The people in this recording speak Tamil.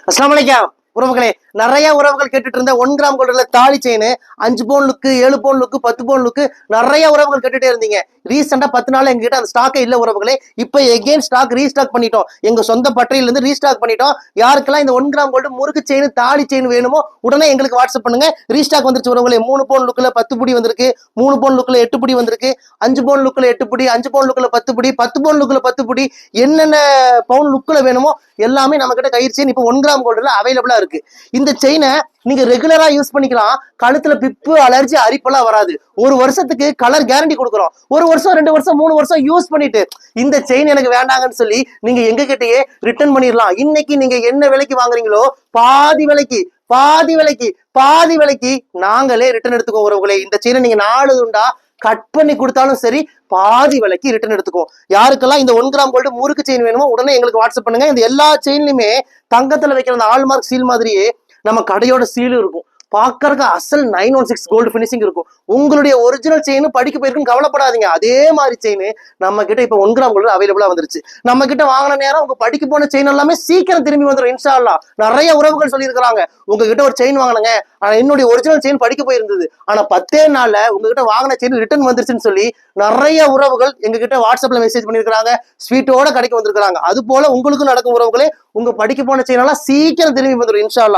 அஸ்ஸலாமு அலைக்கும் உறவுகளே. நிறைய உறவுகள் கேட்டுட்டு இருந்த 1 கிராம் கோல்டுல தாலி செயின் 5 பவுன் லுக்கு, 7 பவுன் லுக்கு, 10 பவுன் லுக்கு நிறைய உறவுகள் கேட்டுட்டே இருந்தீங்க. ரீசெண்டா 10 நாள் எங்ககிட்ட அந்த ஸ்டாக்கே இல்ல உறவுகளே. இப்ப எகெயின் ஸ்டாக் ரீஸ்டாக் பண்ணிட்டோம். எங்க சொந்த பட்டறையில இருந்து ரீஸ்டாக் பண்ணிட்டோம். யாருக்கெல்லாம் இந்த 1 கிராம் கோல்டு முறுக்கு செயின் தாலி செயின் வேணுமோ உடனே எங்களுக்கு வாட்ஸ்அப் பண்ணுங்க. ரீஸ்டாக் வந்துருச்சு உறவுகளே. 3 பவுன் லுக்குல 10 புடி வந்திருக்கு, 3 பவுன் லுக்குல 8 புடி வந்திருக்கு, 5 பவுன் லுக்குல 8 புடி, 5 பவுன் லுக்குல 10 புடி, 10 பவுன் லுக்குல 10 புடி, என்னென்ன பவுன் லுக்குல வேணுமோ எல்லாமே நம்ம கிட்ட கயிறு செயின் இப்ப 1 கிராம் கோல்டுல அவைலபிளா இருக்கு. இந்த செயினை நீங்க ரெகுலரா யூஸ் பண்ணிக்கலாம். கழுத்துல பிப்பு, அலர்ஜி, அரிப்பெல்லாம் வராது. ஒரு வருஷத்துக்கு கலர் கேரண்டி கொடுக்குறோம். 1 வருஷம், 2 வருஷம், 3 வருஷம் யூஸ் பண்ணிட்டு இந்த செயின் எனக்கு வேண்டாங்கன்னு சொல்லி நீங்க எங்க கிட்டயே ரிட்டர்ன் பண்ணிடலாம். இன்னைக்கு நீங்க என்ன விலைக்கு வாங்குறீங்களோ பாதி விலைக்கு பாதி விலைக்கு பாதி விலைக்கு நாங்களே ரிட்டர்ன் எடுத்துக்கோ உறவுகளே. இந்த செயினை நீங்க 4 துண்டா கட் பண்ணி கொடுத்தாலும் சரி பாதி விலைக்கு ரிட்டர்ன் எடுத்துக்கோ. யாருக்கெல்லாம் இந்த 1 கிராம் கோல்டு முறுக்கு செயின் வேணுமோ உடனே எங்களுக்கு வாட்ஸ்அப் பண்ணுங்க. இந்த எல்லா செயின்லயுமே தங்கத்துல வைக்கிற அந்த ஆல்மார்க் சீல் மாதிரியே நம்ம கடையோட சீலும் இருக்கும். பாக்கறதுக்கு அசல் 916 கோல்டு பினிஷிங் இருக்கும். உங்களுடைய ஒரிஜினல் செயின் படிக்க போயிருக்குன்னு கவலைப்படாதீங்க. அதே மாதிரி செயின் நம்ம கிட்ட இப்ப 1 கிராம் கோல்டு அவைலபிளா வந்துருச்சு. நம்ம கிட்ட வாங்கின நேரம் உங்க படிக்க போன செயின் எல்லாமே சீக்கிரம் திரும்பி வந்துடும் இன்ஷா அல்லாஹ். நிறைய உறவுகள் சொல்லியிருக்கிறாங்க, உங்ககிட்ட ஒரு செயின் வாங்கினங்க, ஆனா என்னுடைய ஒரிஜினல் செயின் படிக்க போயிருந்தது, ஆனா 10 நாள்ல உங்ககிட்ட வாங்கின செயின் ரிட்டர்ன் வந்துருச்சுன்னு சொல்லி நிறைய உறவுகள் எங்க கிட்ட வாட்ஸ்அப்ல மெசேஜ் பண்ணிருக்காங்க. ஸ்வீட்டோட கடைக்கு வந்திருக்காங்க. அது போல உங்களுக்கும் நடக்கும் உறவுகளே. உங்க படிக்க போன செயின் எல்லாம் சீக்கிரம் திரும்பி வந்துடும் இன்ஷா அல்லாஹ்.